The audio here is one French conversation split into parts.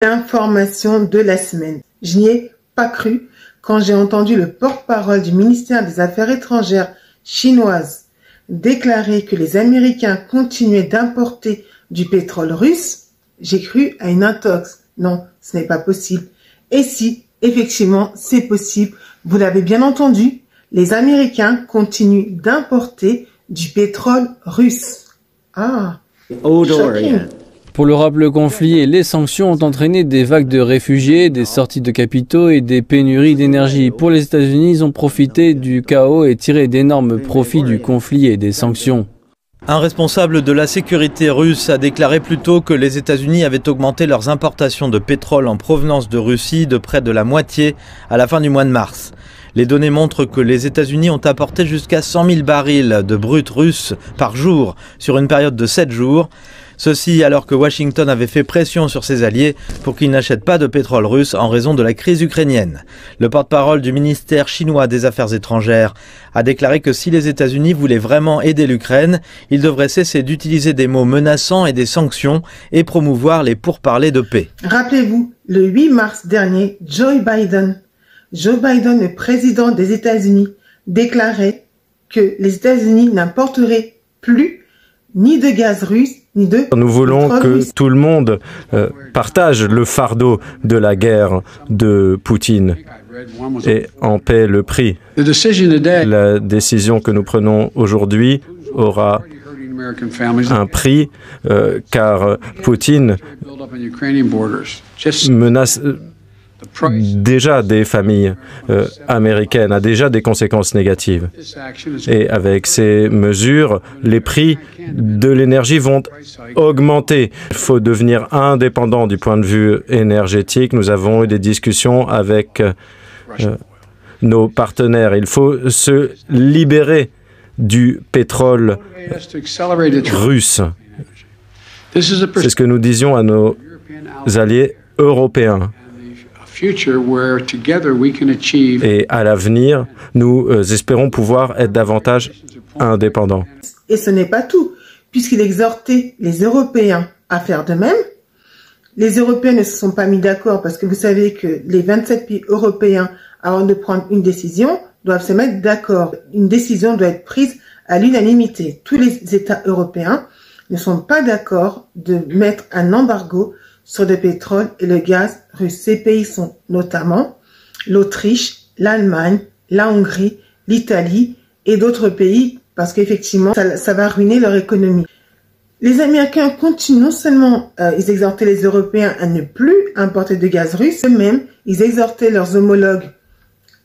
L'information de la semaine. Je n'y ai pas cru quand j'ai entendu le porte-parole du ministère des Affaires étrangères chinoise déclarer que les Américains continuaient d'importer du pétrole russe. J'ai cru à une intox. Non, ce n'est pas possible. Et si, effectivement, c'est possible, vous l'avez bien entendu, les Américains continuent d'importer du pétrole russe. Ah, shocking. Pour l'Europe, le conflit et les sanctions ont entraîné des vagues de réfugiés, des sorties de capitaux et des pénuries d'énergie. Pour les États-Unis, ils ont profité du chaos et tiré d'énormes profits du conflit et des sanctions. Un responsable de la sécurité russe a déclaré plus tôt que les États-Unis avaient augmenté leurs importations de pétrole en provenance de Russie de près de la moitié à la fin du mois de mars. Les données montrent que les États-Unis ont apporté jusqu'à 100 000 barils de brut russe par jour sur une période de 7 jours. Ceci alors que Washington avait fait pression sur ses alliés pour qu'ils n'achètent pas de pétrole russe en raison de la crise ukrainienne. Le porte-parole du ministère chinois des Affaires étrangères a déclaré que si les États-Unis voulaient vraiment aider l'Ukraine, ils devraient cesser d'utiliser des mots menaçants et des sanctions et promouvoir les pourparlers de paix. Rappelez-vous, le 8 mars dernier, Joe Biden, le président des États-Unis, déclarait que les États-Unis n'importeraient plus ni de gaz russe, ni de Nous voulons que russe. tout le monde partage le fardeau de la guerre de Poutine et en paie le prix. La décision que nous prenons aujourd'hui aura un prix car Poutine menace déjà des familles américaines, a déjà des conséquences négatives. Et avec ces mesures, les prix de l'énergie vont augmenter. Il faut devenir indépendant du point de vue énergétique. Nous avons eu des discussions avec nos partenaires. Il faut se libérer du pétrole russe. C'est ce que nous disions à nos alliés européens. Et à l'avenir, nous espérons pouvoir être davantage indépendants. Et ce n'est pas tout, puisqu'il exhortait les Européens à faire de même. Les Européens ne se sont pas mis d'accord parce que vous savez que les 27 pays européens, avant de prendre une décision, doivent se mettre d'accord. Une décision doit être prise à l'unanimité. Tous les États européens ne sont pas d'accord de mettre un embargo sur le pétrole et le gaz russe. Ces pays sont notamment l'Autriche, l'Allemagne, la Hongrie, l'Italie et d'autres pays parce qu'effectivement, ça va ruiner leur économie. Les Américains continuent non seulement, ils exhortaient les Européens à ne plus importer de gaz russe, eux-mêmes, ils exhortaient leurs homologues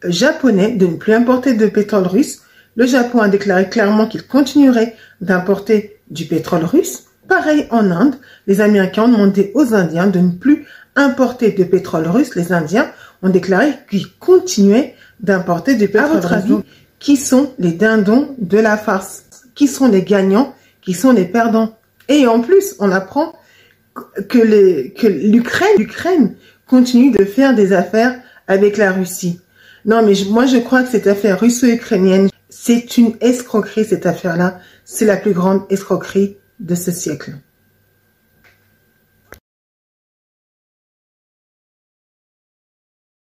japonais de ne plus importer de pétrole russe. Le Japon a déclaré clairement qu'il continuerait d'importer du pétrole russe. Pareil en Inde, les Américains ont demandé aux Indiens de ne plus importer de pétrole russe. Les Indiens ont déclaré qu'ils continuaient d'importer du pétrole russe. À votre avis, qui sont les dindons de la farce? Qui sont les gagnants? Qui sont les perdants? Et en plus, on apprend que l'Ukraine continue de faire des affaires avec la Russie. Non, mais moi je crois que cette affaire russo-ukrainienne, c'est une escroquerie cette affaire-là. C'est la plus grande escroquerie de ce siècle.